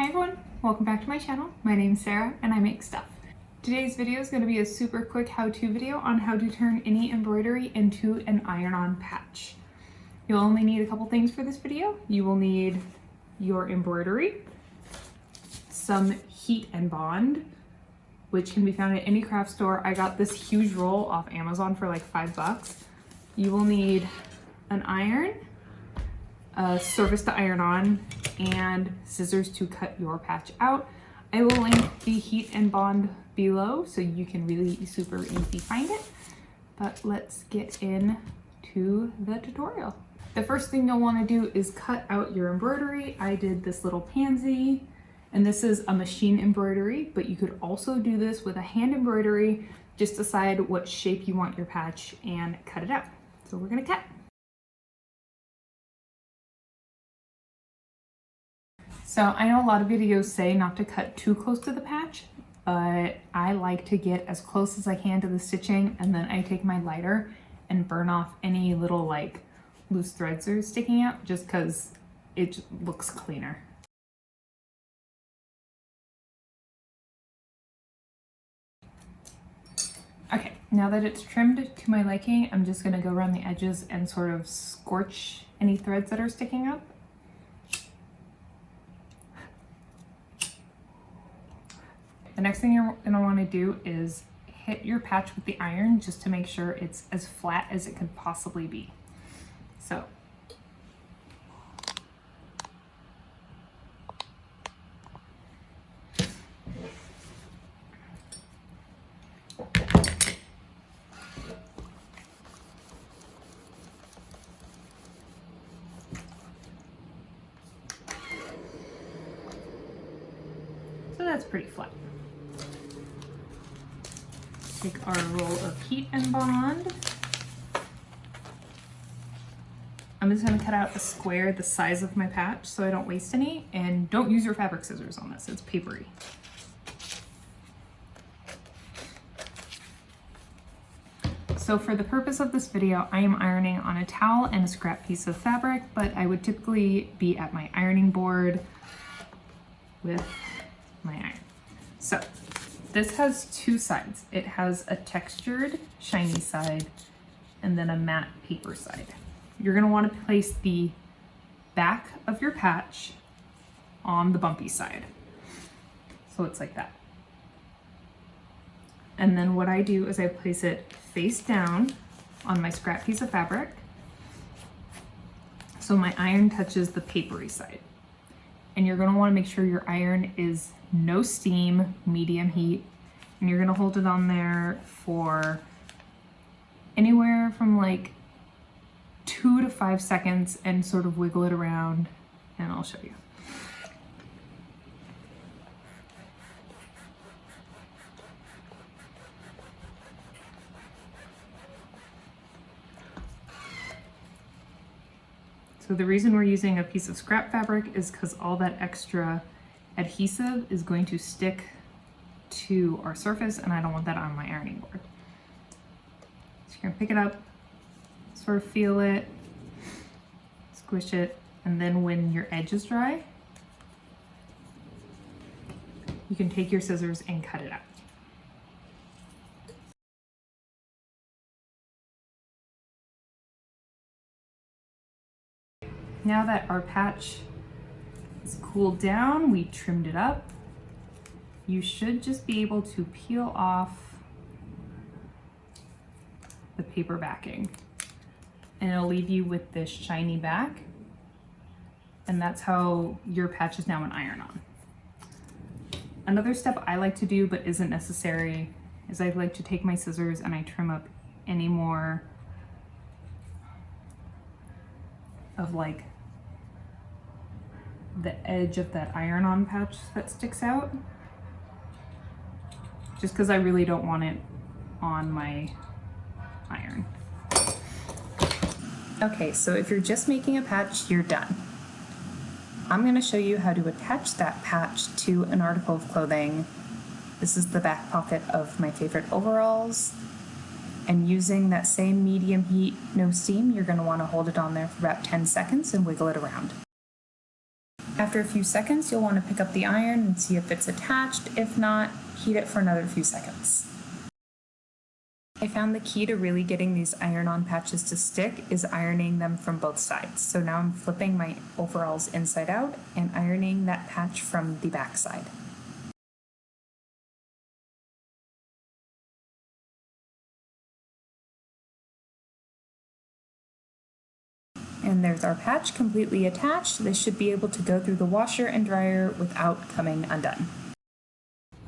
Hi everyone, welcome back to my channel. My name's Sarah and I make stuff. Today's video is going to be a super quick how-to video on how to turn any embroidery into an iron-on patch. You'll only need a couple things for this video. You will need your embroidery, some HeatnBond, which can be found at any craft store. I got this huge roll off Amazon for like $5. You will need an iron, a surface to iron on, and scissors to cut your patch out. I will link the HeatnBond below so you can really super easy find it. But let's get into the tutorial. The first thing you'll want to do is cut out your embroidery. I did this little pansy, and this is a machine embroidery, but you could also do this with a hand embroidery. Just decide what shape you want your patch and cut it out. So we're gonna cut. So I know a lot of videos say not to cut too close to the patch, but I like to get as close as I can to the stitching, and then I take my lighter and burn off any little like loose threads that are sticking out, just because it looks cleaner. Okay, now that it's trimmed to my liking, I'm just gonna go around the edges and sort of scorch any threads that are sticking up. The next thing you're gonna wanna do is hit your patch with the iron just to make sure it's as flat as it could possibly be. So. So that's pretty flat. Take our roll of HeatnBond. I'm just going to cut out a square the size of my patch so I don't waste any, and don't use your fabric scissors on this, it's papery. So for the purpose of this video, I am ironing on a towel and a scrap piece of fabric, but I would typically be at my ironing board with my iron. So this has two sides. It has a textured shiny side and then a matte paper side. You're gonna wanna place the back of your patch on the bumpy side. So it's like that. And then what I do is I place it face down on my scrap piece of fabric so my iron touches the papery side. And you're gonna wanna make sure your iron is no steam, medium heat, and you're gonna hold it on there for anywhere from like 2 to 5 seconds and sort of wiggle it around, and I'll show you. So the reason we're using a piece of scrap fabric is because all that extra adhesive is going to stick to our surface, and I don't want that on my ironing board. So you're gonna pick it up, sort of feel it, squish it, and then when your edge is dry, you can take your scissors and cut it out. Now that our patch is cooled down, we trimmed it up, you should just be able to peel off the paper backing, and it'll leave you with this shiny back, and that's how your patch is now an iron-on. Another step I like to do but isn't necessary is I like to take my scissors and I trim up any more of like the edge of that iron-on patch that sticks out, just because I really don't want it on my iron. Okay, so if you're just making a patch, you're done. I'm going to show you how to attach that patch to an article of clothing. This is the back pocket of my favorite overalls. And using that same medium heat, no steam, you're going to want to hold it on there for about 10 seconds and wiggle it around. After a few seconds, you'll want to pick up the iron and see if it's attached. If not, heat it for another few seconds. I found the key to really getting these iron-on patches to stick is ironing them from both sides. So now I'm flipping my overalls inside out and ironing that patch from the back side. And there's our patch completely attached. This should be able to go through the washer and dryer without coming undone.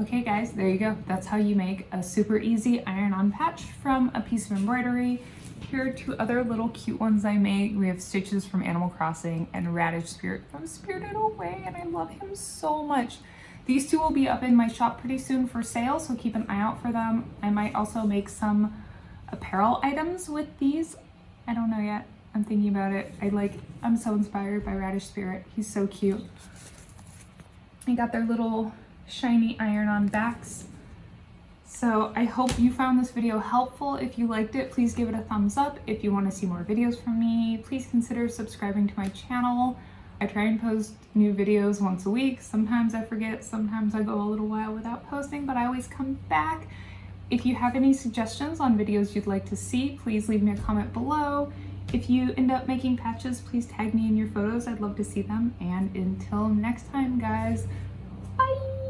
Okay guys, there you go. That's how you make a super easy iron-on patch from a piece of embroidery. Here are two other little cute ones I made. We have Stitches from Animal Crossing and Radish Spirit from Spirited Away, and I love him so much. These two will be up in my shop pretty soon for sale, so keep an eye out for them. I might also make some apparel items with these. I don't know yet. I'm thinking about it. I'm so inspired by Radish Spirit. He's so cute. I got their little shiny iron-on backs. So I hope you found this video helpful. If you liked it, please give it a thumbs up. If you want to see more videos from me, please consider subscribing to my channel. I try and post new videos once a week. Sometimes I forget, sometimes I go a little while without posting, but I always come back. If you have any suggestions on videos you'd like to see, please leave me a comment below. If you end up making patches, please tag me in your photos. I'd love to see them. And until next time, guys, bye!